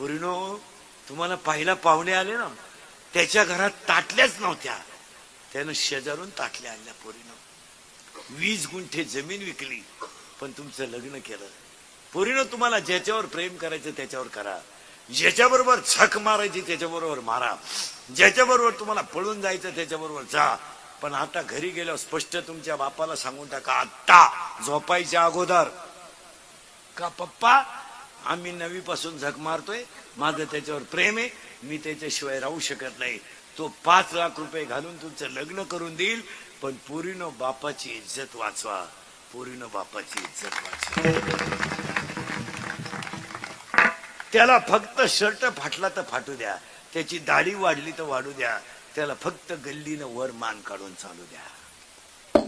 पोरीनो, तुम्हाला पाहिला पाहुणे आले ना, त्याच्या घरात ताटल्याच नव्हत्या, त्यानं शेजारून ताटल्या आणल्या. पोरीनो 20 गुंठे जमीन विकली पण तुमचं लग्न केलं. पोरीनो, तुम्हाला ज्याच्यावर प्रेम करायचं त्याच्यावर करा, ज्याच्याबरोबर झक मारायची त्याच्याबरोबर मारा, ज्याच्याबरोबर तुम्हाला पळून जायचं त्याच्याबरोबर जा. पण आता घरी गेल्यावर स्पष्ट तुमच्या बापाला सांगून टाका, आत्ता झोपायच्या अगोदर, का पप्पा आम्ही 9वी पासून झक मारतोय, माझं त्याच्यावर प्रेम आहे, मी त्याच्याशिवाय राहू शकत नाही. तो 5 लाख रुपये घालून तुमचं लग्न करून देईल, पण पोरीनो बापाची इज्जत वाचवा, पोरीनो बापाची इज्जत वाचवा. त्याला फक्त शर्ट फाटला तर फाटू द्या, त्याची दाढी वाढली तर वाढू द्या, त्याला फक्त गल्लीनं वर मान काढून चालू द्या.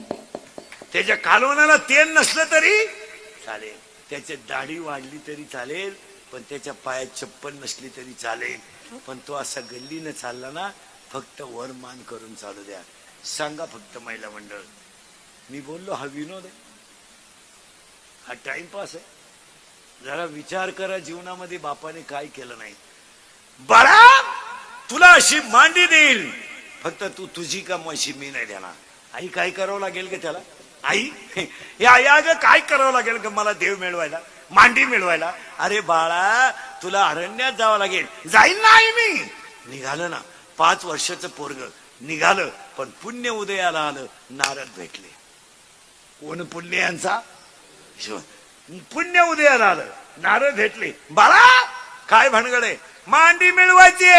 त्याच्या कालवणाला तेल नसलं तरी चालेल, त्याची दाढी वाढली तरी चालेल, पण त्याच्या पायात चप्पल नसली तरी चालेल, पण तो असा गल्लीनं चालला ना, फक्त वर मान करून चालू द्या. सांगा फक्त महिला मंडळ, मी बोललो हा विनोद आहे, हा टाइमपास आहे. जरा विचार करा, जीवनामध्ये बापाने काय केलं नाही. बाळा तुला अशी मांडी देईल, फक्त तू तुझी कमाशी मी नाही देणार. आई काय करावं लागेल का त्याला? आई हे आई अगं काय करावं लागेल का मला देव मिळवायला, मांडी मिळवायला? अरे बाळा तुला अरण्यात जावं लागेल. जाईल ना आई, मी निघालं ना, 5 वर्षाचं पोरग निघालं, पण पुण्य उदयाला आलं, नारद भेटले. कोण पुण्य यांचा? पुण्य उदयाला आलं, नारद भेटले. बाळा काय भानगड आहे? मांडी मिळवायची.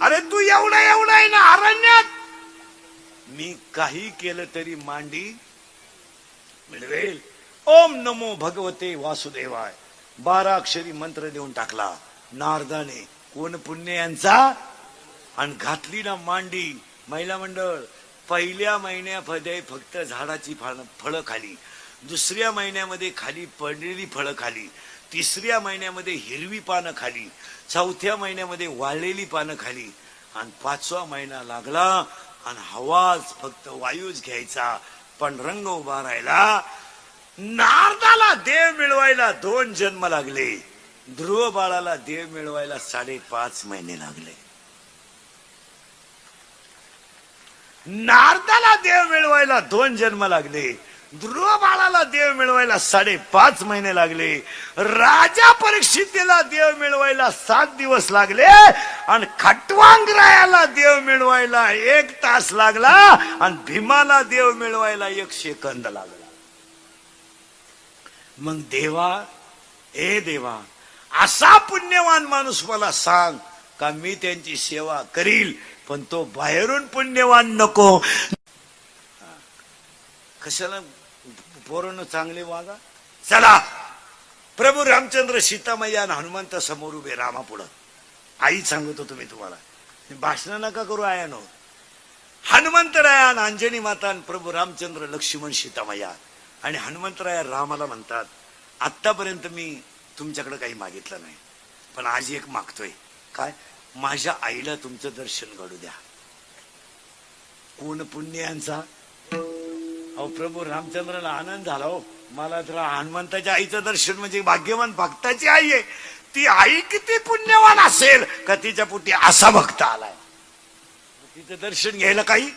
अरे तू एवढा आहे ना अरण्यात, मी काही केलं तरी मांडी मिळवेल. ओम नमो भगवते वासुदेवाय 12 अक्षरी मंत्र देऊन टाकला नारदाने. कोण पुण्य यांचा? आणि घातली ना मांडी. महिला मंडळ, पहिल्या महिन्यामध्ये फक्त झाडाची फळं खाली, दुसऱ्या महिन्यामध्ये खाली पडलेली फळं खाली, तिसऱ्या महिन्यामध्ये हिरवी पानं खाली, चौथ्या महिन्यामध्ये वाळलेली पानं खाली, आणि 5वा महिना लागला आणि हवाच फक्त वायूच घ्यायचा. पण रंग उभा राहिला. नारदाला देव मिळवायला 2 जन्म लागले, ध्रुव बाळाला देव मिळवायला 5.5 महिने लागले. नारदाला देव मिळवायला 2 जन्म लागले, ध्रुव बाळाला देव मिळवायला 5.5 महिने लागले. राजा परीक्षितीला देव मिळवायला 7 दिवस लागले, आणि खटवांगरायाला देव मिळवायला 1 तास लागला, आणि भीमाला देव मिळवायला 1 सेकंद लागला. मग देवा, ए देवा, असा पुण्यवान माणूस मला सांग का मी त्यांची सेवा करील, पण तो बाहेरून पुण्यवान नको. कशाला पोरांनो चांगले वागा. चला, प्रभू रामचंद्र, सीतामय्या आणि हनुमंत समोर उभे रामापुढं. आई सांगतो तुम्ही तुम्हाला, भाषण नका करू आयानो. हनुमंतराया आणि अंजनी माता आणि प्रभू रामचंद्र, लक्ष्मण, सीतामय्या आणि हनुमंतराया रामाला म्हणतात, आतापर्यंत मी तुमच्याकडे काही मागितलं नाही, पण आज एक मागतोय. काय? माझ्या आईला तुमचं दर्शन घडू द्या. कोण पुण्य यांचा? अहो प्रभू रामचंद्राला आनंद झाला. हो मला तर हनुमंताच्या आईचं दर्शन म्हणजे भाग्यवान भक्ताची आई आहे. ती आई किती पुण्यवान असेल का तिच्या पोटी असा भक्त आलाय. तिचं दर्शन घ्यायला काही.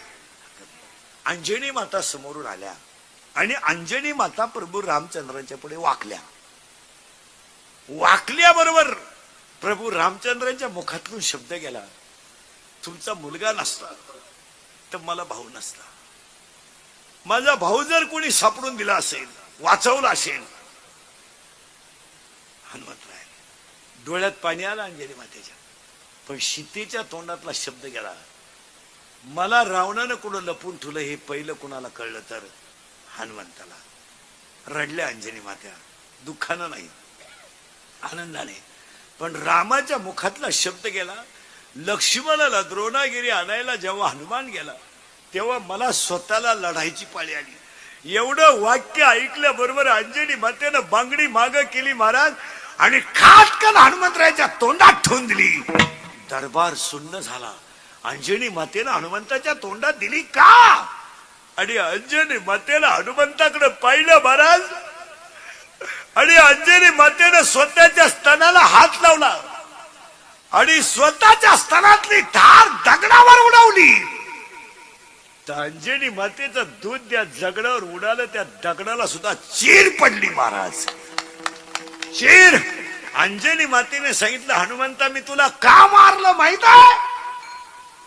अंजनी माता समोरून आल्या आणि अंजनी माता प्रभू रामचंद्रांच्या पुढे वाकल्या. वाकल्याबरोबर प्रभू रामचंद्रांच्या मुखातून शब्द गेला, तुमचा मुलगा नसता तर मला भाऊ नसता. माझा भाऊ जर कोणी सापडून दिला असेल, वाचवला असेल. हनुमंतराय डोळ्यात पाणी आलं अंजनी मातेच्या, पण सीतेच्या तोंडातला शब्द गेला, मला रावणानं कुठं लपून ठेवलं हे पहिलं कुणाला कळलं तर हनुमंताला. रडल्या अंजनी मात्या, दुःखानं नाही आनंदाने. पण रामाच्या मुखातला शब्द गेला. लक्ष्मणाला द्रोणागिरी आणायला जेव्हा हनुमान गेला तेव्हा मला स्वतःला लढायची पाळी आली. एवढं वाक्य ऐकल्याबरोबर अंजनी मातेनं बांगडी माग केली महाराज, आणि खाटकन हनुमंतरायाच्या तोंडात ठेवून दिली. दरबार सुन्न झाला. अंजनी मातेनं हनुमंताच्या तोंडात दिली का? आणि अंजनी मातेला हनुमंताकडे पाहिलं महाराज, आणि अंजनी मातेने स्वतःच्या स्तनाला हात लावला आणि स्वतःच्या स्तनातली धार दगडावर उडवली. तर अंजनी मातेचं दूध त्या दगडावर उडालं. त्या दगडाला सुद्धा चीर पडली महाराज, चीर. अंजनी मातेने सांगितलं, हनुमंता मी तुला का मारलं माहित आहे?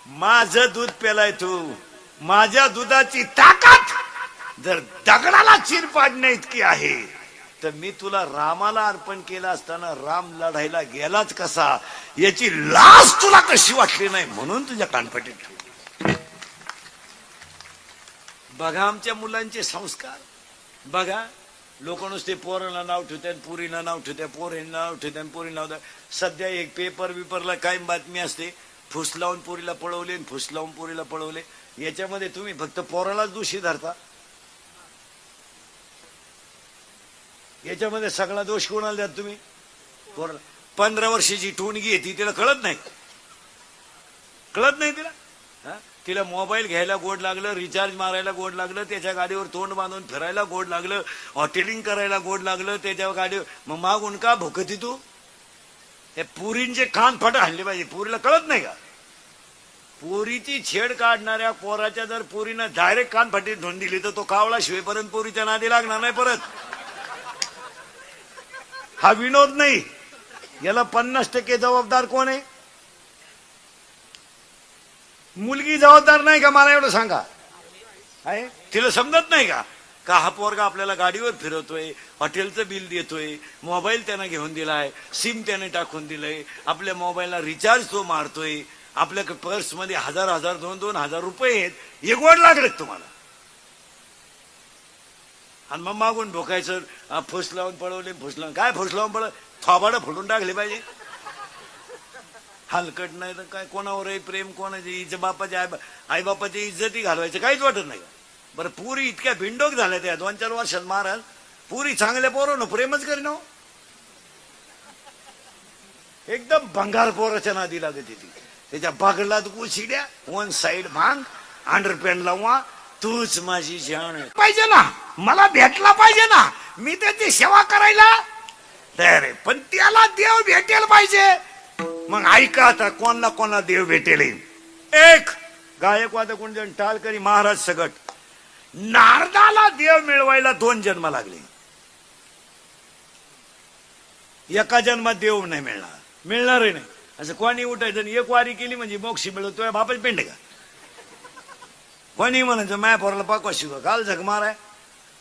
माझं दूध पेलाय तू. माझ्या दुधाची ताकद जर दगडाला चीर पाडण्या इतकी आहे तर मी तुला रामाला अर्पण केलं असताना राम लढायला गेलाच कसा याची लाज तुला कशी वाटली नाही म्हणून तुझ्या कानपटीत ठेवली. बघा आमच्या मुलांचे संस्कार. बघा लोक नुसते पोरांना नाव ठेवतात, पुरीला नाव ठेवतात, पोरींना नाव ठेवतात, पोरी नाव. सध्या एक पेपर बिपरला कायम बातमी असते, फुस लावून पोरीला पळवले, फुस लावून पोरीला पळवले. याच्यामध्ये तुम्ही फक्त पोरालाच दोषी धरता. याच्यामध्ये सगळा दोष कोणाला द्या तुम्ही? पोराला. 15 वर्षाची टोणगी आहे ती, तिला कळत नाही, कळत नाही तिला. तिला मोबाईल घ्यायला गोड लागलं, रिचार्ज मारायला गोड लागलं, त्याच्या गाडीवर तोंड बांधून फिरायला गोड लागलं, हॉटेलिंग करायला गोड लागलं त्याच्या गाडीवर. मग मागून का भोकती तू? हे पुरींचे कान फट हल्ले पाहिजे. पुरीला कळत नाही का? पोरीची छेड काढणाऱ्या पोराच्या जर पोरीनं डायरेक्ट कान फाटी धुवून दिली तर तो कावळा शिवेपर्यंत पोरीच्या नादी लागणार नाही परत. हा विनोद नाही. याला 50% जबाबदार कोण आहे? मुलगी जबाबदार नाही का? मला एवढं सांगा. आहे तिला समजत नाही का का हा पोरगा आपल्याला गाडीवर फिरवतोय, हॉटेलचं बिल देतोय, मोबाईल त्यानं घेऊन दिलाय, सिम त्याने टाकून दिलंय, आपल्या मोबाईलला रिचार्ज तो मारतोय, आपल्या पर्स मध्ये 1000 2,000 रुपये आहेत. हे गोड लागले तुम्हाला. आणि मग मागून भोकायचं, फुस लावून पळवले, फुस लावून. काय फुस लावून पळव? थोबाडं फोडून टाकले पाहिजे. हलकट नाही तर काय. कोणावरही प्रेम, कोणाची इज्जत, बापाच्या आईबापाची इज्जती घालवायचं काहीच वाटत नाही. बरं पुरी इतक्या भिंडोक झाल्या त्या 2-4 वर्षात महाराज. पुरी चांगल्या पोरं प्रेमच करीन. एकदम भंगार पोराच्या नादी लागत ती. त्याच्या बागडला उशिड्या, 1 साइड भांग, अंडरपॅन्ट लावा. तूच माझी जान पाहिजे ना, मला भेटला पाहिजे ना, मी त्याची सेवा करायला तयार आहे. पण त्याला देव भेटेल पाहिजे. मग ऐका आता कोणाला देव भेटेल. एक गायकवाद कोण टाळकरी महाराज सगट. नारदाला देव मिळवायला 2 जन्म लागले. एका जन्मात देव नाही मिळणार, मिळणारही नाही. असं कोणी उठायचं एक वारी केली म्हणजे मोक्षी मिळवतोय बापाच पेंड का? कोणी म्हणायचं माया पोराला पाकवा शिकव, काल झक माराय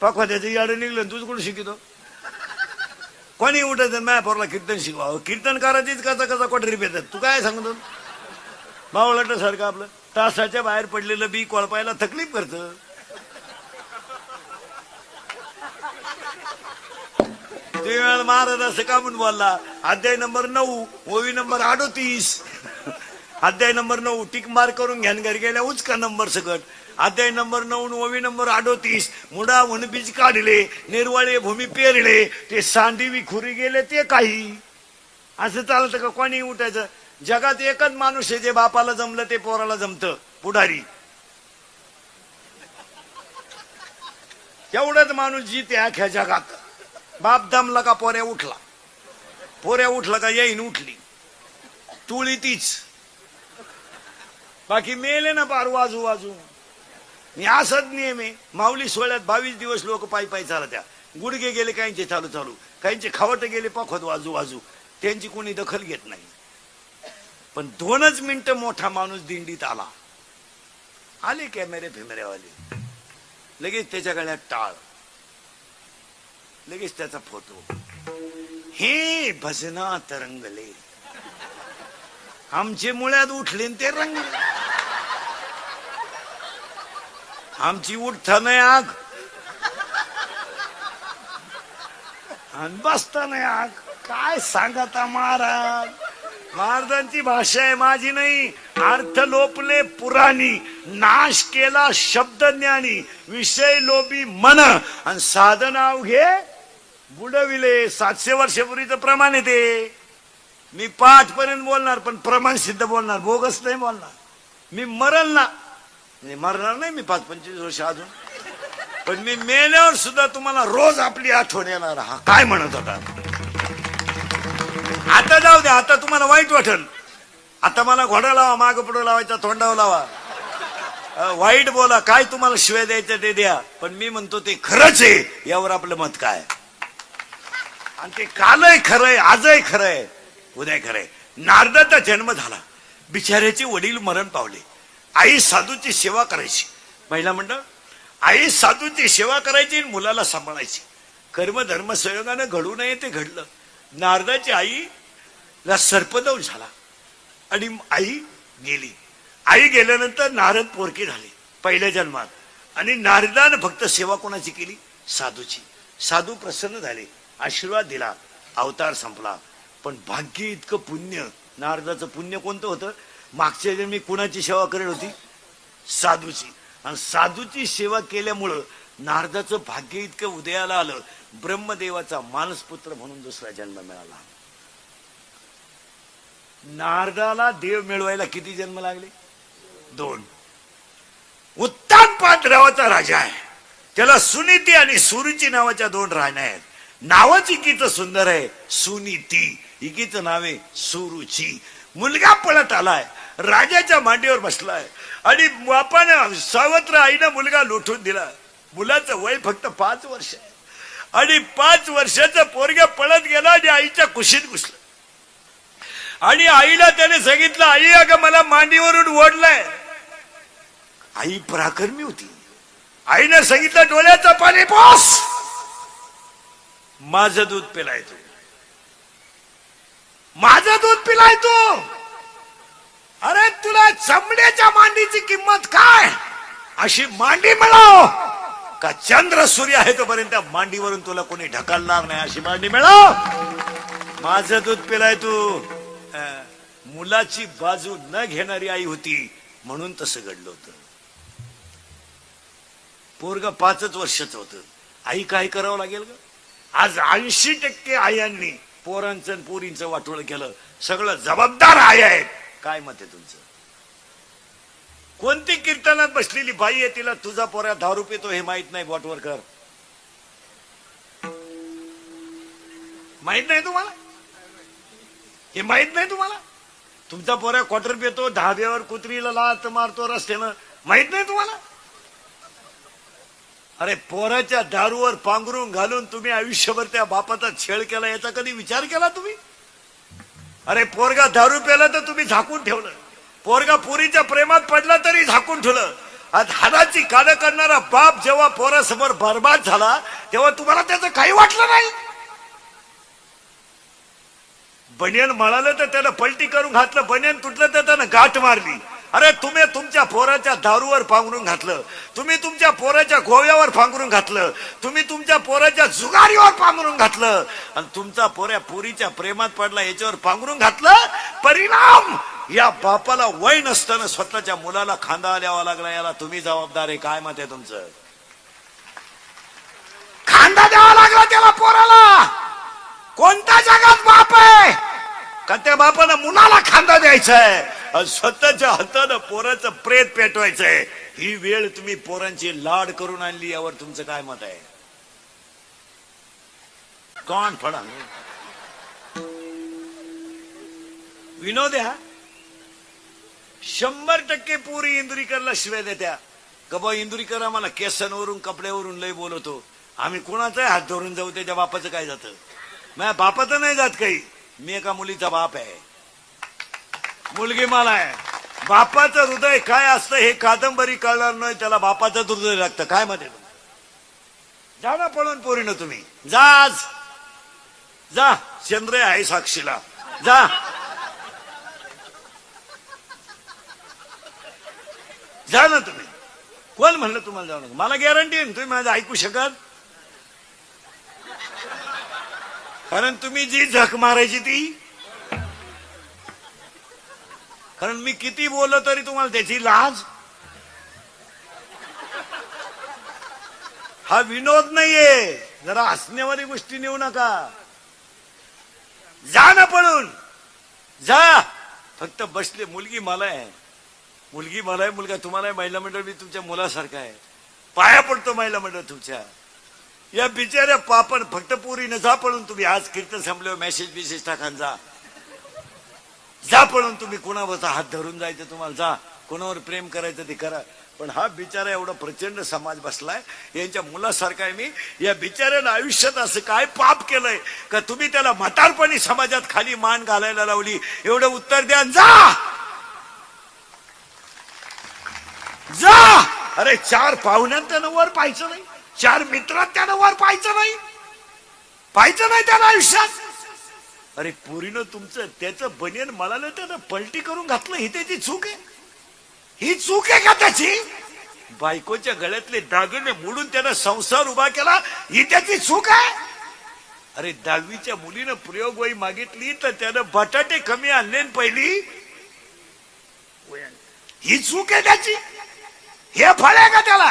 पाकवा त्याचं याडं निघलं तुझ कुठं शिकतो. कोणी उठायचं माया पोराला कीर्तन शिकवा. कीर्तन करायचीच कसा कोटरी पेतात. तू काय सांगतो? बावळट सारखं आपलं तासाच्या बाहेर पडलेलं बी कोळपायला तकलीफ करतं. ते वेळेला महाराज असं का म्हणून बोलला? अध्याय नंबर 9 ओवी नंबर 38. अध्याय नंबर 9 टिक मार्क करून घ्यान घरी गेल्या उचका नंबर सकट. अध्याय नंबर 9 ओवी नंबर 38. मुडा म्हणून बीज काढले, निर्वाळे भूमी पेरले, ते सांडी विखुरी गेले ते काही. असं चालतं का? कोणी उठायचं? जगात एकच माणूस आहे जे बापाला जमलं ते पोराला जमतं, पुढारी. एवढंच माणूस जीते अख्या जगात. बाप दमला का पोऱ्या उठला, पोऱ्या उठला का येईन उठली, तुळी तीच. बाकी मेले ना पार वाजू वाजू. मी असंच नियम आहे. माऊली सोहळ्यात 22 दिवस लोक पायी पायी चालत्या. गुडघे गेले काहींचे चालू चालू, काहींचे खवट गेले पाखवत वाजू वाजू. त्यांची कोणी दखल घेत नाही. पण 2च मिनिटं मोठा माणूस दिंडीत आला. आले कॅमेरे फिमेऱ्यावाले, लगेच त्याच्या गळ्यात टाळ, लगेच त्याचा फोटो. हे भजना तरंगले, आमचे मुळ्यात उठले ते रंगले. आमची उठता नाही आग आणि बसता नाही आग. काय सांगता महाराज? महाराजांची भाषा आहे, माझी नाही. अर्थ लोपले पुराणी, नाश केला शब्द ज्ञानी, विषय लोभी मन, आणि साधना घे बुडविले. 700 वर्षापूर्वीचं प्रमाण आहे ते. मी पाठ पर्यंत बोलणार पण प्रमाण सिद्ध बोलणार, बोगस नाही बोलणार. मी मरल ना, म्हणजे मरणार नाही मी 5-25 वर्ष अजून. पण मी मेल्यावर सुद्धा तुम्हाला रोज आपली आठवण येणार. हा काय म्हणत होता. आता जाऊ द्या, आता तुम्हाला वाईट वाटेल. आता मला घोडा लावा, माग पुढं लावायचा, तोंडावर लावा, वाईट बोला, काय तुम्हाला शिवाय द्यायचं ते द्या, पण मी म्हणतो ते खरंच आहे. यावर आपलं मत काय. आणि ते कालही खरंय, आजही खरंय, उद्या खरंय. नारदाचा जन्म झाला, बिचाऱ्याचे वडील मरण पावले. आई साधूची सेवा करायची. महिला मंडळ, आई साधूची सेवा करायची, मुलाला सांभाळायची. कर्मधर्म संयोगानं घडू नये ते घडलं. नारदाची आईला सर्पदंश झाला आणि आई गेली. आई गेल्यानंतर नारद पोरके झाले पहिल्या जन्मात. आणि नारदानं फक्त सेवा कोणाची केली? साधूची. साधू प्रसन्न झाले, आशीर्वाद दिला, अवतार संपला. पण भाग्य इतकं पुण्य, नारदाचं पुण्य कोणतं होतं? मागच्या जन्मी कुणाची सेवा करेल होती? साधूची. आणि साधूची सेवा केल्यामुळं नारदाचं भाग्य इतकं उदयाला आलं. ब्रह्मदेवाचा मानसपुत्र म्हणून दुसरा जन्म मिळाला. नारदाला देव मिळवायला किती जन्म लागले? 2. उत्तानपाद नावाचा राजा आहे, त्याला सुनीती आणि सुरुची नावाच्या 2 राण्या आहेत. नावच इकीचं सुंदर आहे, सुनीती. इकीचं नाव आहे सुरुची. मुलगा पळत आलाय, राजाच्या मांडीवर बसलाय आणि बापाने सावत्र आईनं मुलगा लोटून दिला. मुलाचं वय फक्त 5 वर्ष आहे आणि 5 वर्षाचं पोरग पळत गेला आणि आईच्या कुशीत घुसलं. आणि आईला त्याने सांगितलं, आई अगं मला मांडीवरून ओढलंय. आई पराक्रमी होती. आईनं सांगितलं, डोळ्याचं पाणी पोस, माझं दूध पिलाय तू, माझं दूध पिलाय तू. अरे तुला चमड्याच्या मांडीची किंमत काय? अशी मांडी मिळव का चंद्र सूर्य आहे तोपर्यंत मांडीवरून तुला कोणी ढकलणार नाही. अशी मांडी मिळव, माझं दूध पिलाय तू. मुलाची बाजू न घेणारी आई होती म्हणून तसं घडलं होतं. पोरग 5च वर्षाचं होतं. आई काय करावं लागेल ग? आज 80% आयांनी पोरांचं आणि पोरींचं वाटोळ केलं. सगळं जबाबदार आई आहेत. काय मत आहे तुमचं? कोणती कीर्तनात बसलेली बाई आहे, तिला तुझा पोऱ्या दारू पितो हे माहित नाही? बोटवर कर. माहित नाही तुम्हाला? हे माहित नाही तुम्हाला? तुमचा पोऱ्या क्वार्टर पितो, ढाब्यावर कुत्रीला लात मारतो रस्त्यानं, माहित नाही तुम्हाला? अरे पोराच्या दारूवर पांघरून घालून तुम्ही आयुष्यभर त्या बापाचा छेड केला, याचा कधी विचार केला तुम्ही? अरे पोरगा दारू प्याला तर तुम्ही झाकून ठेवलं. पोरगा पोरीच्या प्रेमात पडला तरी झाकून ठेवलं. आज हाडाची कानं करणारा बाप जेव्हा पोरासमोर बर्बाद झाला तेव्हा तुम्हाला त्याचं काही वाटलं नाही. बनियन मळालं तर त्यानं पलटी करून घातलं, बनियन तुटलं तर त्यानं गाठ मारली. अरे तुम्ही तुमच्या पोराच्या दारूवर पांघरून घातलं, तुम्ही तुमच्या पोराच्या गोव्यावर पांघरून घातलं, तुम्ही तुमच्या पोराच्या जुगारीवर पांघरून घातलं आणि तुमचा पोऱ्या पोरीच्या प्रेमात पडला याच्यावर पांघरून घातलं. परिणाम या बापाला वय नसताना स्वतःच्या मुलाला खांदा द्यावा लागला. याला तुम्ही जबाबदार आहे. काय मत आहे तुमचं? खांदा द्यावा लागला त्याला पोराला. कोणत्या जगात बाप आहे का त्या बापानं मुलाला खांदा द्यायचा आहे, स्वतःच्या हातानं पोराचं प्रेत पेटवायचंय? ही वेळ तुम्ही पोरांची लाड करून आणली. यावर तुमचं काय मत आहे? कोण फळा विनोद आहे. 100% पोरी इंदुरीकरला शिवाय देत्या का बा इंदुरीकर आम्हाला केसांवरून कपड्यावरून लय बोलवतो. आम्ही कोणाचाही हात धरून जाऊ, त्याच्या बापाचं काय जातं? माझ्या बापाचं नाही जात काही. मी एका मुलीचा बाप आहे, मुलगी मला आहे. बापाचं हृदय काय असतं हे कादंबरी कळणार नाही, त्याला बापाचं हृदय लागतं. काय मध्ये जा ना पळून पोरीनं तुम्ही जा. जा चंद्र आहे साक्षीला, जा जा ना तुम्ही. कोण म्हणलं तुम्हाला जाऊ नका? मला गॅरंटी आहे तुम्ही माझं ऐकू शकत. कारण तुम्ही जी झक मारायची ती, कारण मी किती बोललो तरी तुम्हाला त्याची लाज. हा विनोद नाहीये, जरा हसण्यावाली गोष्टी नेऊ नका. जा ना पळून जा. फक्त बसले. मुलगी मला आहे, मुलगी मला आहे, मुलगा तुम्हाला आहे. महिला मंडळ मी तुमच्या मुलासारखा आहे. पाया पडतो महिला मंडळ तुमच्या. या बिचाऱ्या पापड फक्त पोरीनं जा पळून. तुम्ही आज कीर्तन संपल्यावर मेसेज टाकान जा पळून. तुम्ही कोणावरचा हात धरून जायचं तुम्हाला, जा कोणावर प्रेम करायचं ते करा. पण हा बिचारा एवढा प्रचंड समाज बसलाय, यांच्या मुलासारखा आहे मी. या बिचाऱ्यानं आयुष्यात असं काय पाप केलंय का तुम्ही त्याला म्हातारपणी समाजात खाली मान घालायला लावली? एवढं उत्तर द्या. जा. अरे 4 पाहुण्यात त्यानं वर पाहायचं नाही, 4 मित्रात त्यानं वर पाहायचं नाही त्यानं आयुष्यात. अरे पोरीनं तुमचं त्याचं बनियन मळालं, त्यानं पलटी करून घातलं, ही त्याची चूक आहे? ही चूक आहे का त्याची? बायकोच्या गळ्यातले दागिने मोडून त्यानं संसार उभा केला, ही त्याची चूक आहे? अरे 10वीच्या मुलीनं प्रयोगवही मागितली तर त्यानं बटाटे कमी आणले पहिली, ही चूक आहे त्याची? हे फळ आहे का त्याला?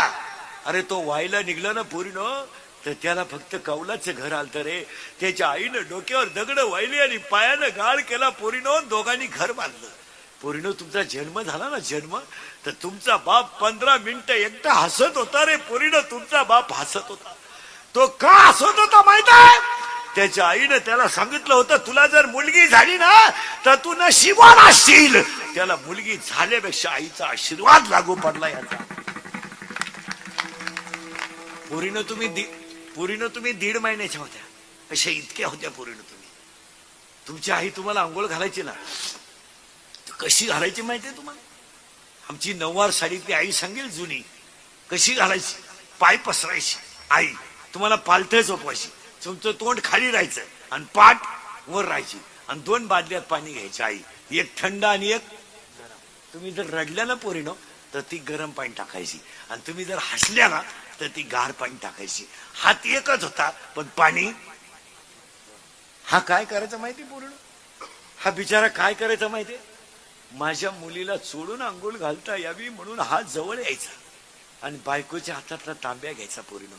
अरे तो व्हायला निघला ना पोरीनं, तर त्याला फक्त कौलाचं घर आलतं रे. त्याच्या आईनं डोक्यावर दगड वाहिली आणि पायानं गाळ केला पोरीनं, दोघांनी घर बांधलं. पोरीनं तुमचा जन्म झाला ना जन्म, तर तुमचा बाप 15 मिनिटं एकटा हसत होता रे. पोरीनं तुमचा बाप हसत होता. तो का हसत होता माहित आहे? त्याच्या आईनं त्याला सांगितलं होतं, तुला जर मुलगी झाली ना तर तू नशिबान असशील. त्याला मुलगी झाल्यापेक्षा आईचा आशीर्वाद लागू पडला याचा. पोरीनं तुम्ही 1.5 महिन्याच्या होत्या, अशा इतक्या होत्या पोरीनं तुम्ही. तुमची आई तुम्हाला आंघोळ घालायची ना, कशी घालायची माहितीये तुम्हाला? आमची 9वार साडीतली आई सांगेल जुनी, कशी घालायची. पाय पसरायची आई, तुम्हाला पालथं झोपवायची, तुमचं तोंड खाली राहायचं आणि पाठ वर राहायची, आणि 2 बादल्यात पाणी घ्यायची आई, एक थंड आणि एक गरम. तुम्ही जर रडल्या ना पोरीनो तर ती गरम पाणी टाकायची, आणि तुम्ही जर हसल्या ना तर ती गार पाणी टाकायची. हात एकच होता पण पाणी. हा काय करायचं माहिती पोरीनो? हा बिचारा काय करायचं माहितीये? माझ्या मुलीला चोडून आंघोळ घालता यावी म्हणून हात जवळ यायचा आणि बायकोच्या हातातला तांब्या घ्यायचा पोरीनो,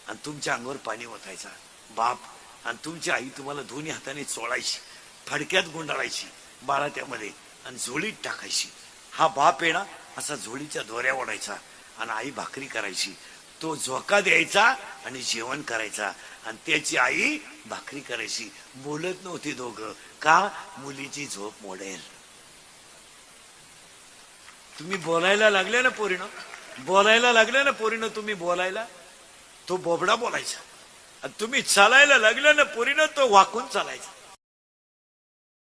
आणि तुमच्या अंगावर पाणी ओतायचा बाप, आणि तुमची आई तुम्हाला दोन्ही हाताने चोळायची, फडक्यात गुंडाळायची बारात्यामध्ये आणि झोळीत टाकायची. हा बाप आहे ना असा झोळीच्या दोऱ्या ओढायचा आणि आई भाकरी करायची, तो झोका द्यायचा आणि जेवण करायचा, आणि त्याची आई भाकरी करायची. बोलत नव्हती दोघं, का? मुलीची झोप मोडेल. तुम्ही बोलायला लागले ना पोरीनं, तुम्ही बोलायला, तो बोबडा बोलायचा, आणि तुम्ही चालायला लागले ना पोरीनं, तो वाकून चालायचा.